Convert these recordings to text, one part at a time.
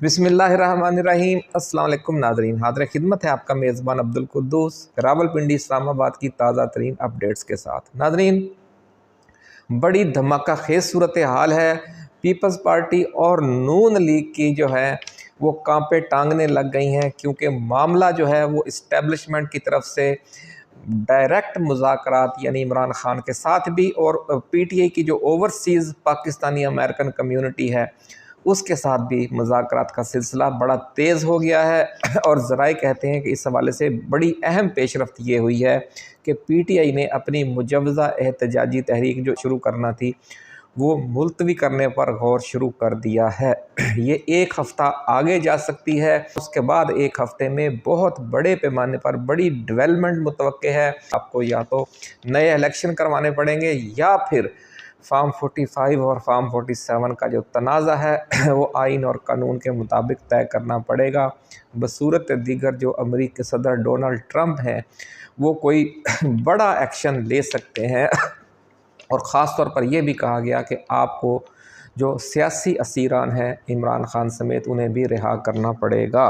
बिस्मिल्लाहिर्रहमानिर्रहीम। अस्सलाम वालेकुम नाज़रीन, हाज़िर खिदमत है आपका मेज़बान अब्दुल कुद्दूस रावलपिंडी इस्लामाबाद की ताज़ा तरीन अपडेट्स के साथ। नाज़रीन, बड़ी धमाका खेज़ सूरत हाल है। पीपल्स पार्टी और नून लीग की जो है वो कांपे टांगने लग गई हैं, क्योंकि मामला जो है वो इस्टेब्लिशमेंट की तरफ से डायरेक्ट मुज़ाकरात यानी इमरान खान के साथ भी और पीटीआई की जो ओवरसीज़ पाकिस्तानी अमेरिकन कम्युनिटी है उसके साथ भी मुज़ाकरात का सिलसिला बड़ा तेज़ हो गया है। और ज़राए कहते हैं कि इस हवाले से बड़ी अहम पेशरफ्त ये हुई है कि पीटीआई ने अपनी मुजव्वज़ा एहतजाजी तहरीक जो शुरू करना थी वो मुलतवी करने पर गौर शुरू कर दिया है। ये एक हफ़्ता आगे जा सकती है, उसके बाद एक हफ़्ते में बहुत बड़े पैमाने पर बड़ी डेवलपमेंट मुतवक्के है। आपको या तो नए इलेक्शन करवाने पड़ेंगे या फिर फार्म 45 और फार्म 47 का जो तनाज़ा है वो आइन और कानून के मुताबिक तय करना पड़ेगा। बसूरत दीगर जो अमेरिकी सदर डोनाल्ड ट्रंप हैं वो कोई बड़ा एक्शन ले सकते हैं। और ख़ास तौर पर यह भी कहा गया कि आपको जो सियासी असीरान हैं इमरान खान समेत उन्हें भी रिहा करना पड़ेगा।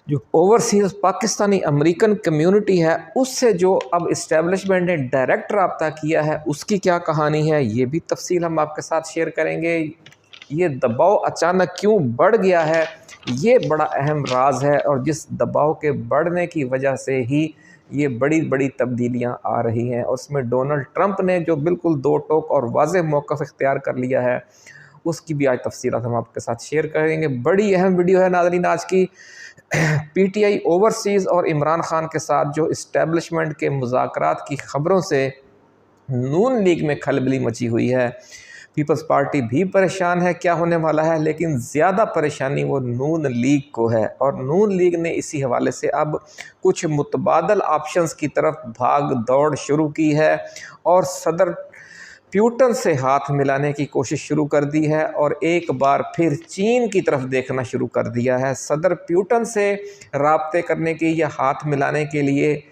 जो ओवरसीज़ पाकिस्तानी अमेरिकन कम्युनिटी है उससे जो अब इस्टेब्लिशमेंट ने डायरेक्ट रब्ता किया है उसकी क्या कहानी है, ये भी तफसील हम आपके साथ शेयर करेंगे। ये दबाव अचानक क्यों बढ़ गया है, ये बड़ा अहम राज है, और जिस दबाव के बढ़ने की वजह से ही ये बड़ी बड़ी तब्दीलियां आ रही हैं। उसमें डोनाल्ड ट्रंप ने जो बिल्कुल दो टोक और वाज़ेह मौक़िफ़ इख्तियार कर लिया है उसकी भी आज तफसीलात हम आपके साथ शेयर करेंगे। बड़ी अहम वीडियो है नाज़रीन आज की। पीटीआई ओवरसीज़ और इमरान खान के साथ जो इस्टेब्लिशमेंट के मुज़ाकरात की ख़बरों से नून लीग में खलबली मची हुई है। पीपल्स पार्टी भी परेशान है क्या होने वाला है, लेकिन ज़्यादा परेशानी वो नून लीग को है। और नून लीग ने इसी हवाले से अब कुछ मुतबादल ऑप्शंस की तरफ भाग दौड़ शुरू की है और सदर प्यूटन से हाथ मिलाने की कोशिश शुरू कर दी है और एक बार फिर चीन की तरफ देखना शुरू कर दिया है। सदर प्यूटन से राब्ते करने की या हाथ मिलाने के लिए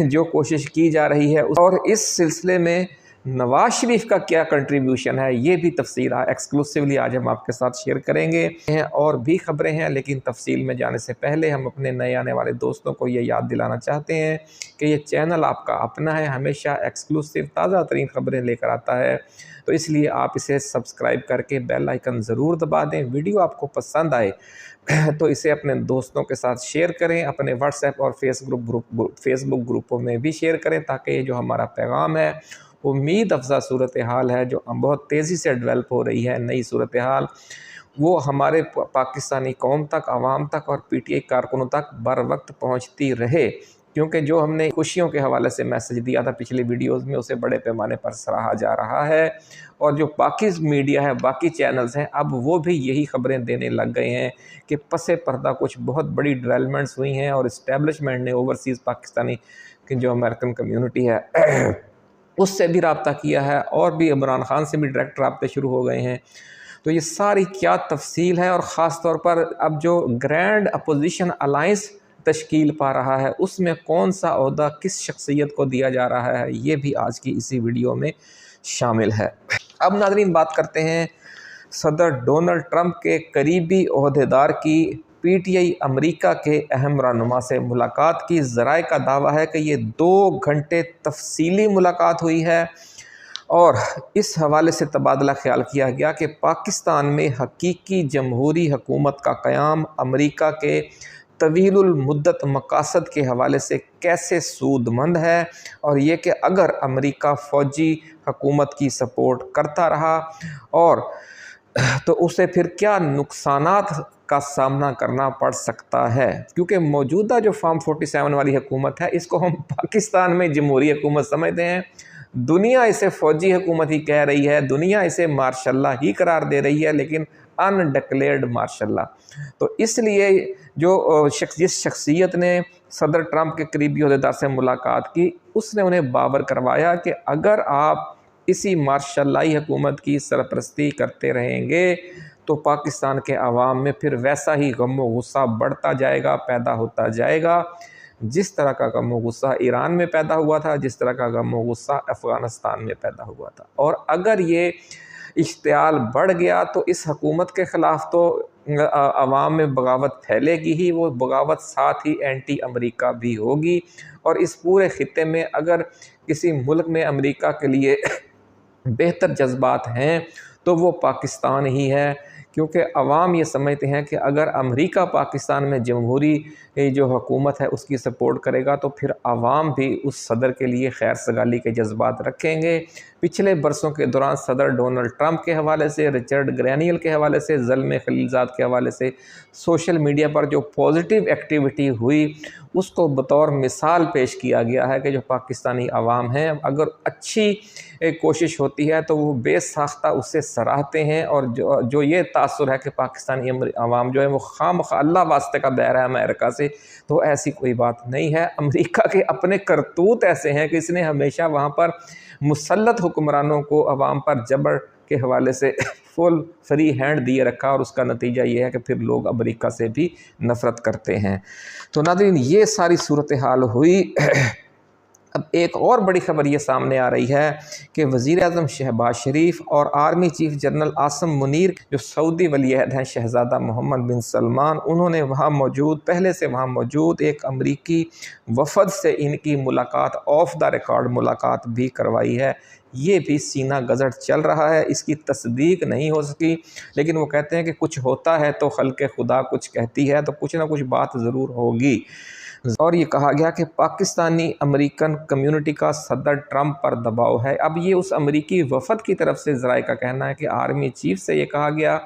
जो कोशिश की जा रही है और इस सिलसिले में नवाज शरीफ का क्या कंट्रीब्यूशन है ये भी तफसील एक्सक्लूसिवली आज हम आपके साथ शेयर करेंगे। और भी खबरें हैं, लेकिन तफसील में जाने से पहले हम अपने नए आने वाले दोस्तों को ये याद दिलाना चाहते हैं कि ये चैनल आपका अपना है, हमेशा एक्सक्लूसिव ताज़ा तरीन खबरें लेकर आता है, तो इसलिए आप इसे सब्सक्राइब करके बेल आइकन ज़रूर दबा दें। वीडियो आपको पसंद आए तो इसे अपने दोस्तों के साथ शेयर करें, अपने व्हाट्सएप और फेसबुक ग्रुपों में भी शेयर करें, ताकि ये जो हमारा पैगाम है उम्मीद अफजा सूरत हाल है जो बहुत तेज़ी से डेवलप हो रही है, नई सूरत हाल वो हमारे पाकिस्तानी कौम तक, आवाम तक और पीटीआई कारकुनों तक बर वक्त पहुँचती रहे। क्योंकि जो हमने खुशियों के हवाले से मैसेज दिया था पिछले वीडियोस में उसे बड़े पैमाने पर सराहा जा रहा है, और जो बाकी मीडिया है, बाकी चैनल्स हैं, अब वो भी यही खबरें देने लग गए हैं कि पसे पर्दा कुछ बहुत बड़ी डेवलपमेंट्स हुई हैं और इस्टेब्लिशमेंट ने ओवरसीज़ पाकिस्तानी की जो अमेरिकन कम्यूनिटी है उससे भी रब्ता किया है और भी इमरान खान से भी डायरेक्ट रब्ते शुरू हो गए हैं। तो ये सारी क्या तफसील है और ख़ास तौर पर अब जो ग्रैंड अपोजिशन अलायंस तश्कील पा रहा है उसमें कौन सा ओहदा किस शख्सियत को दिया जा रहा है, ये भी आज की इसी वीडियो में शामिल है। अब नाज़रीन बात करते हैं सदर डोनाल्ड ट्रंप के करीबी ओहदेदार की पीटीआई अमेरिका के अहम रहनुमा से मुलाकात की। ज़राए का दावा है कि ये 2 घंटे तफसीली मुलाकात हुई है और इस हवाले से तबादला ख्याल किया गया कि पाकिस्तान में हकीकी जमहूरी हुकूमत का क़याम अमेरिका के तवीलुल मुद्दत मकासद के हवाले से कैसे सूदमंद है, और ये कि अगर अमेरिका फ़ौजी हुकूमत की सपोर्ट करता रहा और तो उसे फिर क्या नुकसानात का सामना करना पड़ सकता है। क्योंकि मौजूदा जो फार्म 47 वाली हुकूमत है इसको हम पाकिस्तान में जमहूरी हुकूमत समझते हैं, दुनिया इसे फ़ौजी हुकूमत ही कह रही है, दुनिया इसे मार्शल्ला ही करार दे रही है, लेकिन अनडिक्लेयर्ड मार्शल्ला। तो इसलिए जो जिस शख्सियत ने सदर ट्रंप के करीबी अहदेदार से मुलाकात की उसने उन्हें बावर करवाया कि अगर आप इसी मार्शल्लाई हुकूमत की सरपरस्ती करते रहेंगे तो पाकिस्तान के अवाम में फिर वैसा ही गम व गुस्सा बढ़ता जाएगा, पैदा होता जाएगा, जिस तरह का गम व गुस्सा ईरान में पैदा हुआ था, जिस तरह का गम व गुस्सा अफ़गानिस्तान में पैदा हुआ था। और अगर ये इश्तियाल बढ़ गया तो इस हुकूमत के ख़िलाफ़ तो आवाम में बगावत फैलेगी ही, वो बगावत साथ ही एंटी अमेरिका भी होगी। और इस पूरे खित्ते में अगर किसी मुल्क में अमेरिका के लिए बेहतर जज्बात हैं तो वो पाकिस्तान ही है, क्योंकि अवाम ये समझते हैं कि अगर अमेरिका पाकिस्तान में जमहूरी जो हुकूमत है उसकी सपोर्ट करेगा तो फिर अवाम भी उस सदर के लिए खैर सगाली के जज्बात रखेंगे। पिछले बरसों के दौरान सदर डोनाल्ड ट्रंप के हवाले से, रिचर्ड ग्रैनियल के हवाले से, ज़ल्मे खलीलज़ाद के हवाले से सोशल मीडिया पर जो पॉजिटिव एक्टिविटी हुई उसको बतौर मिसाल पेश किया गया है कि जो पाकिस्तानी अवाम है अगर अच्छी कोशिश होती है तो वो बेसाख्ता उससे सराहते हैं। और जो ये तासुर है कि पाकिस्तानी अवाम जो है वो खामखा अल्लाह वास्ते का बैर है अमेरिका से, तो ऐसी कोई बात नहीं है। अमेरिका के अपने करतूत ऐसे हैं कि इसने हमेशा वहाँ पर मुसल्लत हुक्मरानों को अवाम पर जबर के हवाले से फुल फ्री हैंड दिए रखा, और उसका नतीजा ये है कि फिर लोग अमेरिका से भी नफ़रत करते हैं। तो नाज़रीन, ये सारी सूरत हाल हुई। अब एक और बड़ी खबर ये सामने आ रही है कि वज़ीर आज़म शहबाज शरीफ और army chief general Asim Munir जो सऊदी वलीअहद हैं शहज़ादा मोहम्मद बिन सलमान, उन्होंने पहले से वहाँ मौजूद एक अमरीकी वफ़द से इनकी मुलाकात ऑफ द रिकॉर्ड मुलाकात भी करवाई है। ये भी सीना गज़ट चल रहा है, इसकी तस्दीक नहीं हो सकी, लेकिन वो कहते हैं कि कुछ होता है तो खल्क़े खुदा कुछ कहती है, तो कुछ ना कुछ बात ज़रूर होगी। और ये कहा गया कि पाकिस्तानी अमेरिकन कम्युनिटी का सदर ट्रंप पर दबाव है। अब ये उस अमेरिकी वफ़द की तरफ से ज़राए का कहना है कि आर्मी चीफ से ये कहा गया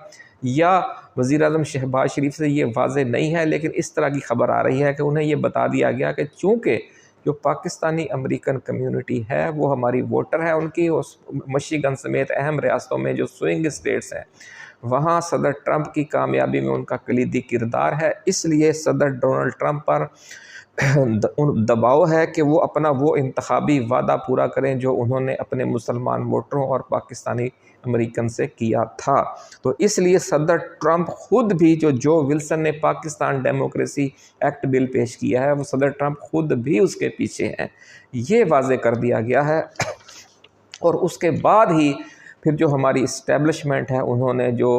या वज़ीर आज़म शहबाज शरीफ से, ये वाज़ेह नहीं है, लेकिन इस तरह की खबर आ रही है कि उन्हें ये बता दिया गया कि चूँकि जो पाकिस्तानी अमेरिकन कम्युनिटी है वो हमारी वोटर है, उनकी उस मिशिगन समेत अहम रियासतों में जो स्विंग स्टेट्स हैं वहाँ सदर ट्रंप की कामयाबी में उनका कलीदी किरदार है, इसलिए सदर डोनाल्ड ट्रंप पर दबाव है कि वो अपना वो इंतखाबी वादा पूरा करें जो उन्होंने अपने मुसलमान वोटरों और पाकिस्तानी अमेरिकन से किया था। तो इसलिए सदर ट्रंप खुद भी जो विल्सन ने पाकिस्तान डेमोक्रेसी एक्ट बिल पेश किया है वो सदर ट्रंप खुद भी उसके पीछे हैं, ये वाज़े कर दिया गया है। और उसके बाद ही फिर जो हमारी इस्टेब्लिशमेंट है उन्होंने जो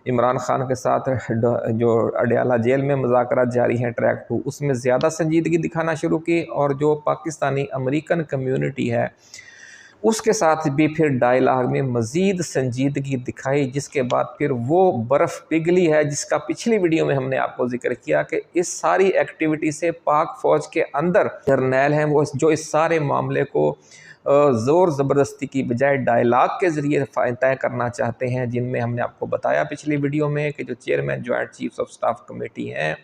इमरान खान के साथ जो अडयाला जेल में मुज़ाकरात जारी हैं ट्रैक 2 उसमें ज़्यादा संजीदगी दिखाना शुरू की, और जो पाकिस्तानी अमेरिकन कम्युनिटी है उसके साथ भी फिर डायलॉग में मज़ीद संजीदगी दिखाई, जिसके बाद फिर वो बर्फ़ पिघली है जिसका पिछली वीडियो में हमने आपको जिक्र किया कि इस सारी एक्टिविटी से पाक फ़ौज के अंदर जर्नैल हैं वो जो इस सारे मामले को ज़ोर ज़बरदस्ती की बजाय डायलॉग के ज़रिए तय करना चाहते हैं, जिनमें हमने आपको बताया पिछली वीडियो में कि जो chairman joint chiefs of staff committee हैं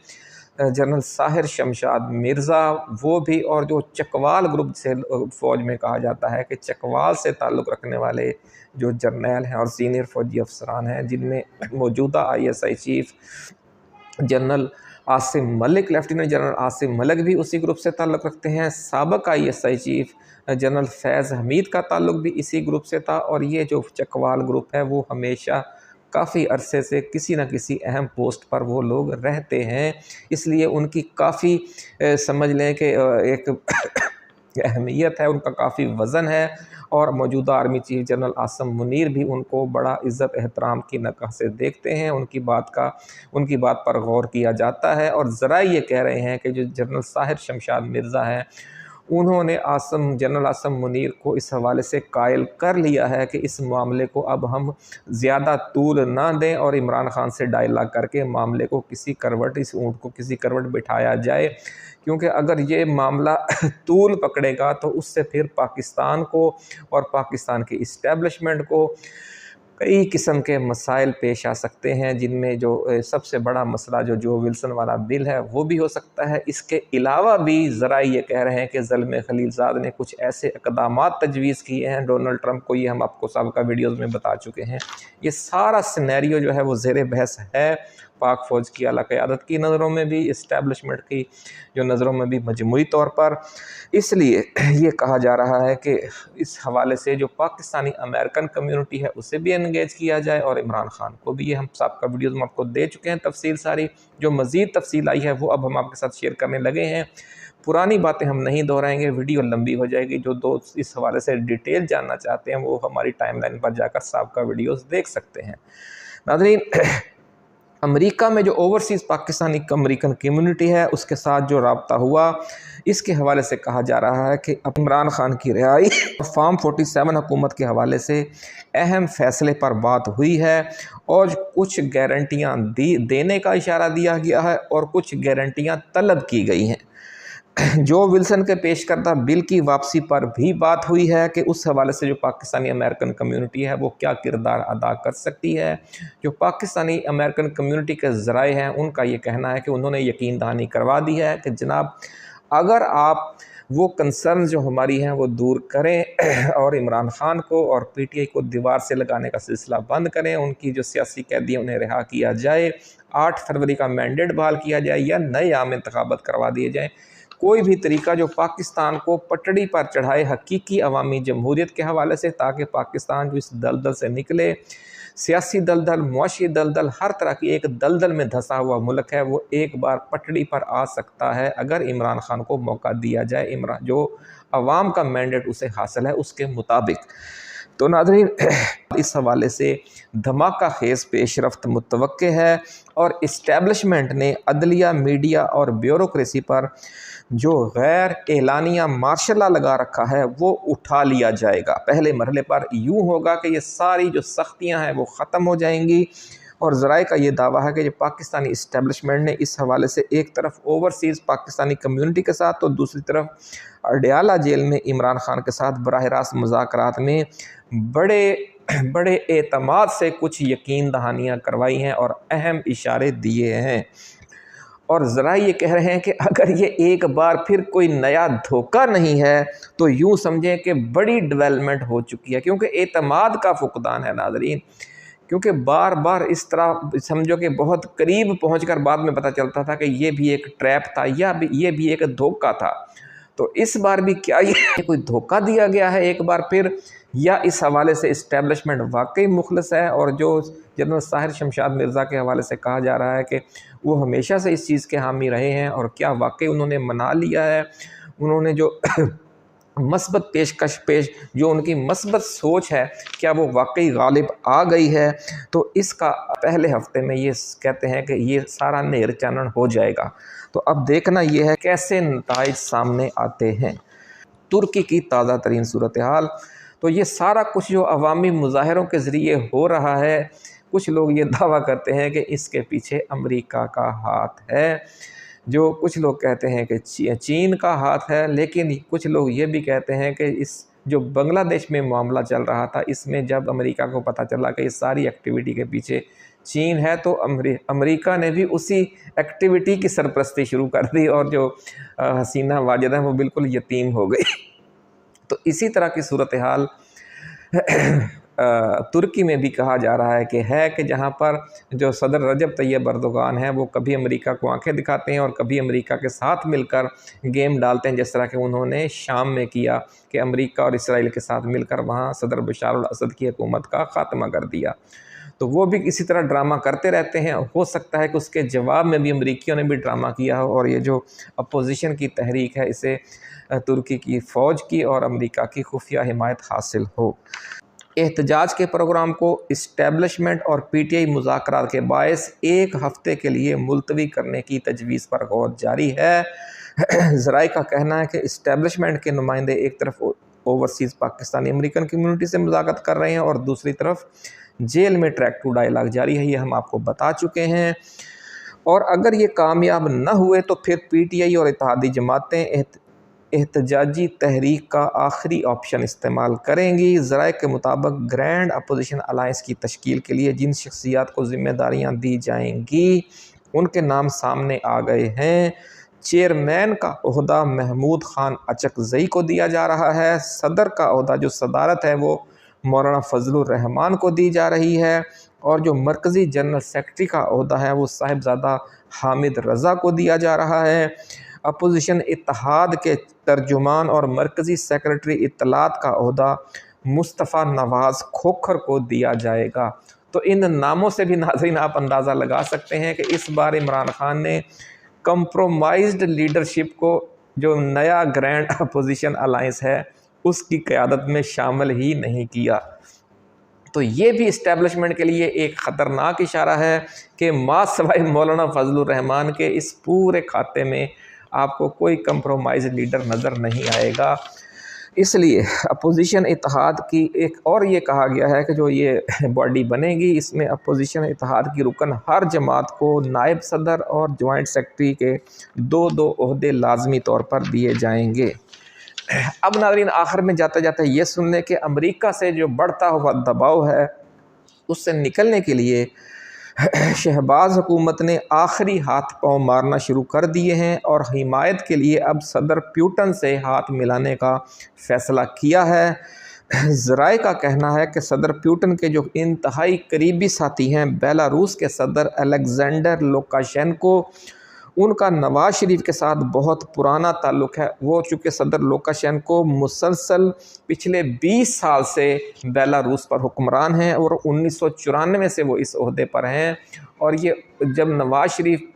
जनरल साहिर शमशाद मिर्ज़ा वो भी, और जो चकवाल ग्रुप से फ़ौज में कहा जाता है कि चकवाल से ताल्लुक़ रखने वाले जो जर्नैल हैं और सीनियर फ़ौजी अफसरान हैं, जिनमें मौजूदा ISI chief general Asim Malik, lieutenant general Asim Malik भी उसी ग्रुप से ताल्लुक़ रखते हैं। साबिक़ ISI चीफ जनरल फैज़ हमीद का ताल्लुक़ भी इसी ग्रुप से था, और ये जो चकवाल ग्रुप है वो हमेशा काफ़ी अरसे से किसी न किसी अहम पोस्ट पर वो लोग रहते हैं, इसलिए उनकी काफ़ी समझ लें कि एक अहमियत है, उनका काफ़ी वज़न है। और मौजूदा army chief general Asim Munir भी उनको बड़ा इज़्ज़त एहतराम की निगाह से देखते हैं, उनकी बात पर गौर किया जाता है। और ज़रा ये कह रहे हैं कि जो जनरल साहिर शमशाद मिर्ज़ा हैं उन्होंने जनरल आसिम मुनीर को इस हवाले से कायल कर लिया है कि इस मामले को अब हम ज़्यादा तूल ना दें और इमरान खान से डायलॉग करके मामले को इस ऊँट को किसी करवट बिठाया जाए, क्योंकि अगर ये मामला तूल पकड़ेगा तो उससे फिर पाकिस्तान को और पाकिस्तान की इस्टेब्लिशमेंट को कई किस्म के मसाइल पेश आ सकते हैं, जिनमें जो सबसे बड़ा मसला जो विल्सन वाला बिल है वो भी हो सकता है। इसके अलावा भी ज़रा ये कह रहे हैं कि ज़ल्मे खलीलज़ाद ने कुछ ऐसे इक़दामात तजवीज़ किए हैं डोनाल्ड ट्रंप को, ये हम आपको साबिक़ा वीडियोज़ में बता चुके हैं। ये सारा सिनेरियो जो है वो ज़ेर बहस है पाक फ़ौज की आला क़यादत की नज़रों में भी, इस्टेब्लिशमेंट की जो नज़रों में भी मजमूई तौर पर। इसलिए ये कहा जा रहा है कि इस हवाले से जो पाकिस्तानी अमेरिकन कम्युनिटी है उसे भी एंगेज किया जाए, और इमरान खान को भी। ये हम साबिक़ा वीडियोज़ में आपको दे चुके हैं तफसील सारी, जो मज़ीद तफसील आई है वो अब हम आपके साथ शेयर करने लगे हैं। पुरानी बातें हम नहीं दोहराएंगे, वीडियो लंबी हो जाएगी। जो दोस्त इस हवाले से डिटेल जानना चाहते हैं वो हमारी टाइमलाइन पर जाकर साबिक़ा वीडियोज़ देख सकते हैं। नाज़रीन, अमेरिका में जो ओवरसीज़ पाकिस्तानी अमेरिकन कम्युनिटी है उसके साथ जो राब्ता हुआ, इसके हवाले से कहा जा रहा है कि इमरान खान की रिहाई फॉर्म 47 हुकूमत के हवाले से अहम फैसले पर बात हुई है और कुछ गारंटियाँ देने का इशारा दिया गया है और कुछ गारंटियाँ तलब की गई हैं। जो विल्सन के पेश करदा बिल की वापसी पर भी बात हुई है कि उस हवाले से जो पाकिस्तानी अमेरिकन कम्युनिटी है वो क्या किरदार अदा कर सकती है। जो पाकिस्तानी अमेरिकन कम्युनिटी के ज़राए हैं उनका ये कहना है कि उन्होंने यकीन दहानी करवा दी है कि जनाब अगर आप वो कंसर्न जो हमारी हैं वो दूर करें और इमरान खान को और PTI को दीवार से लगाने का सिलसिला बंद करें, उनकी जो सियासी कैदी उन्हें रिहा किया जाए, 8 फरवरी का मैंडेट बहाल किया जाए या नए आम इंतखाबात करवा दिए जाएँ, कोई भी तरीका जो पाकिस्तान को पटड़ी पर चढ़ाए हकीकी अवामी जमहूरियत के हवाले से, ताकि पाकिस्तान जो इस दलदल से निकले, सियासी दलदल, मुआशी दलदल, हर तरह की एक दलदल में धंसा हुआ मुल्क है, वो एक बार पटड़ी पर आ सकता है अगर इमरान खान को मौका दिया जाए, इमरान जो अवाम का मैंडेट उसे हासिल है उसके मुताबिक। तो नाज़रीन इस हवाले से धमाका खेज़ पेशरफ्त मुतवक्के है और इस्टेब्लिशमेंट ने अदलिया, मीडिया और ब्यूरोक्रेसी पर जो गैर एलानिया मार्शल लॉ लगा रखा है वो उठा लिया जाएगा। पहले मरहले पर यूँ होगा कि ये सारी जो सख्तियाँ हैं वो ख़त्म हो जाएंगी और ज़राए का ये दावा है कि जो पाकिस्तानी इस्टेब्लिशमेंट ने इस हवाले से एक तरफ ओवरसीज़ पाकिस्तानी कम्युनिटी के साथ तो दूसरी तरफ अडयाला जेल में इमरान खान के साथ बराह रास्त मुज़ाकरात में बड़े एतमाद से कुछ यकीन दहानियाँ करवाई हैं और अहम इशारे दिए हैं। और ज़रा ये कह रहे हैं कि अगर ये एक बार फिर कोई नया धोखा नहीं है तो यूँ समझें कि बड़ी डेवलपमेंट हो चुकी है, क्योंकि एतमाद का फुकदान है नाज़रीन। क्योंकि बार बार इस तरह समझो कि बहुत करीब पहुंचकर बाद में पता चलता था कि ये भी एक ट्रैप था या ये भी एक धोखा था। तो इस बार भी क्या ये कोई धोखा दिया गया है एक बार फिर, या इस हवाले से इस्टेब्लिशमेंट वाकई मुखलस है। और जो जनरल साहिर शमशाद मिर्ज़ा के हवाले से कहा जा रहा है कि वो हमेशा से इस चीज़ के हामी रहे हैं और क्या वाकई उन्होंने मना लिया है, उन्होंने जो मस्बत पेश जो उनकी मस्बत सोच है क्या वो वाकई गालिब आ गई है। तो इसका पहले हफ्ते में ये कहते हैं कि ये सारा नेर चानन हो जाएगा। तो अब देखना ये है कैसे नताइज सामने आते हैं। तुर्की की ताज़ा तरीन सूरत हाल, तो ये सारा कुछ जो अवामी मुजाहरों के ज़रिए हो रहा है, कुछ लोग ये दावा करते हैं कि इसके पीछे अमेरिका का हाथ है, जो कुछ लोग कहते हैं कि चीन का हाथ है, लेकिन कुछ लोग ये भी कहते हैं कि इस जो बांग्लादेश में मामला चल रहा था इसमें जब अमेरिका को पता चला कि इस सारी एक्टिविटी के पीछे चीन है तो अमेरिका ने भी उसी एक्टिविटी की सरपरस्ती शुरू कर दी और जो हसीना वाजिद हैं वो बिल्कुल यतीम हो गई। तो इसी तरह की सूरत हाल तुर्की में भी कहा जा रहा है कि जहाँ पर जो सदर रजब तैयब अर्दोगान है वो कभी अमेरिका को आंखें दिखाते हैं और कभी अमेरिका के साथ मिलकर गेम डालते हैं, जिस तरह के उन्होंने शाम में किया कि अमेरिका और इसराइल के साथ मिलकर वहाँ सदर बशार अल असद की हुकूमत का ख़ात्मा कर दिया। तो वो भी इसी तरह ड्रामा करते रहते हैं। हो सकता है कि उसके जवाब में भी अमरीकियों ने भी ड्रामा किया हो और ये जो अपोजिशन की तहरीक है इसे तुर्की की फ़ौज की और अमेरिका की खुफिया हिमायत हासिल हो। एहतजाज के प्रोग्राम को इस्टेब्लिशमेंट और PTI मुज़ाकरात के बायस एक हफ़्ते के लिए मुलतवी करने की तजवीज़ पर गौर जारी है। ज़राए का कहना है कि इस्टेब्लिशमेंट के नुमाइंदे एक तरफ ओवरसीज़ पाकिस्तानी अमेरिकन कम्युनिटी से मुज़ाकरात कर रहे हैं और दूसरी तरफ जेल में ट्रैक टू डायलॉग जारी है, ये हम आपको बता चुके हैं। और अगर ये कामयाब न हुए तो फिर PTI और इत्तेहादी जमातें एहतजाजी तहरीक का आखिरी ऑप्शन इस्तेमाल करेंगी। ज़राए के मुताबिक ग्रैंड अपोजिशन अलायंस की तश्कील के लिए जिन शख्सियात को ज़िम्मेदारियाँ दी जाएंगी उनके नाम सामने आ गए हैं। चेयरमैन का ओहदा महमूद खान अचकज़ई को दिया जा रहा है। सदर का ओहदा जो सदारत है वो मौलाना फजलुर रहमान को दी जा रही है और जो मरकज़ी जनरल सेक्रेटरी का ओहदा है वो साहिबजादा हामिद रज़ा को दिया जा रहा है। अपोजिशन इत्तेहाद के तर्जुमान और मरकज़ी सेक्रेटरी इत्तलात का ओहदा मुस्तफ़ा नवाज़ खोखर को दिया जाएगा। तो इन नामों से भी नाज़रीन आप अंदाज़ा लगा सकते हैं कि इस बार इमरान खान ने कंप्रोमाइज्ड लीडरशिप को जो नया ग्रैंड अपोजिशन अलायंस है उसकी क़यादत में शामिल ही नहीं किया। तो ये भी इस्टेब्लिशमेंट के लिए एक ख़तरनाक इशारा है कि मां सवाए मौलाना फजलुर रहमान के इस पूरे खाते में आपको कोई कंप्रोमाइज़ लीडर नज़र नहीं आएगा। इसलिए अपोजिशन इत्तेहाद की एक और ये कहा गया है कि जो ये बॉडी बनेगी इसमें अपोजिशन इत्तेहाद की रुकन हर जमात को नायब सदर और जॉइंट सेक्रेटरी के 2-2 ओहदे लाजमी तौर पर दिए जाएंगे। अब नाज़रीन आखिर में जाते जाते ये सुन लें कि अमेरिका से जो बढ़ता हुआ दबाव है उससे निकलने के लिए शहबाज हुकूमत ने आखिरी हाथ पाँव मारना शुरू कर दिए हैं और हिमायत के लिए अब सदर प्यूटन से हाथ मिलाने का फ़ैसला किया है। ज़राए का कहना है कि सदर प्यूटन के जो इंतहाई करीबी साथी हैं बेलारूस के सदर अलेक्जेंडर लुकाशेंको, उनका नवाज शरीफ के साथ बहुत पुराना ताल्लुक़ है। वो चूँकि सदर लुकाशेंको मुसलसल पिछले 20 साल से बेलारूस पर हुक्मरान हैं और 1994 से वो इस ओहदे पर हैं। और ये जब नवाज शरीफ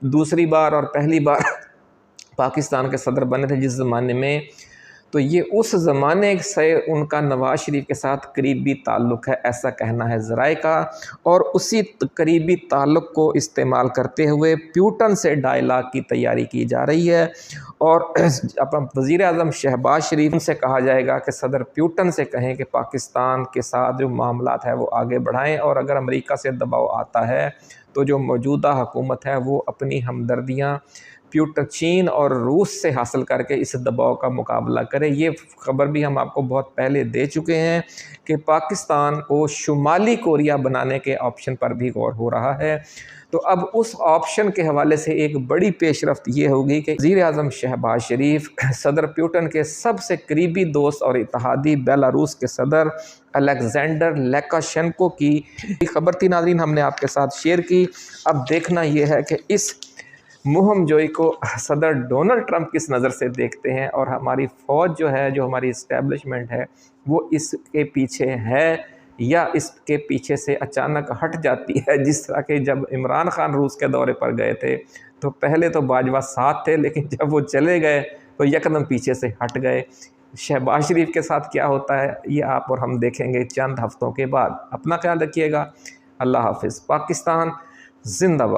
दूसरी बार और पहली बार पाकिस्तान के सदर बने थे जिस ज़माने में, तो ये उस ज़माने से उनका नवाज शरीफ के साथ करीबी ताल्लुक़ है, ऐसा कहना है ज़राए का। और उसी करीबी ताल्लुक़ को इस्तेमाल करते हुए प्यूटन से डायलॉग की तैयारी की जा रही है और अपना वज़ीर-ए-आज़म शहबाज शरीफ से कहा जाएगा कि सदर प्यूटन से कहें कि पाकिस्तान के साथ जो मामलात है वो आगे बढ़ाएँ और अगर अमेरिका से दबाव आता है तो जो मौजूदा हुकूमत है वो अपनी हमदर्दियाँ चीन और रूस से हासिल करके इस दबाव का मुकाबला करे। ये ख़बर भी हम आपको बहुत पहले दे चुके हैं कि पाकिस्तान को शुमाली कोरिया बनाने के ऑप्शन पर भी गौर हो रहा है। तो अब उस ऑप्शन के हवाले से एक बड़ी पेशरफ्त ये होगी कि वज़ीर-ए-आज़म शहबाज शरीफ सदर प्यूटन के सबसे करीबी दोस्त और इत्तेहादी बेलारूस के सदर अलेक्जेंडर लुकाशेंको की खबर थी नाज़रीन, हमने आपके साथ शेयर की। अब देखना यह है कि इस मुहिम जोई को सदर डोनाल्ड ट्रंप किस नज़र से देखते हैं और हमारी फ़ौज जो है, जो हमारी इस्टेब्लिशमेंट है, वो इसके पीछे है या इसके पीछे से अचानक हट जाती है। जिस तरह के जब इमरान खान रूस के दौरे पर गए थे तो पहले तो बाजवा साथ थे, लेकिन जब वो चले गए तो यकदम पीछे से हट गए। शहबाज शरीफ के साथ क्या होता है ये आप और हम देखेंगे चंद हफ्तों के बाद। अपना ख्याल रखिएगा। अल्लाह हाफिज़। पाकिस्तान जिंदाबाद।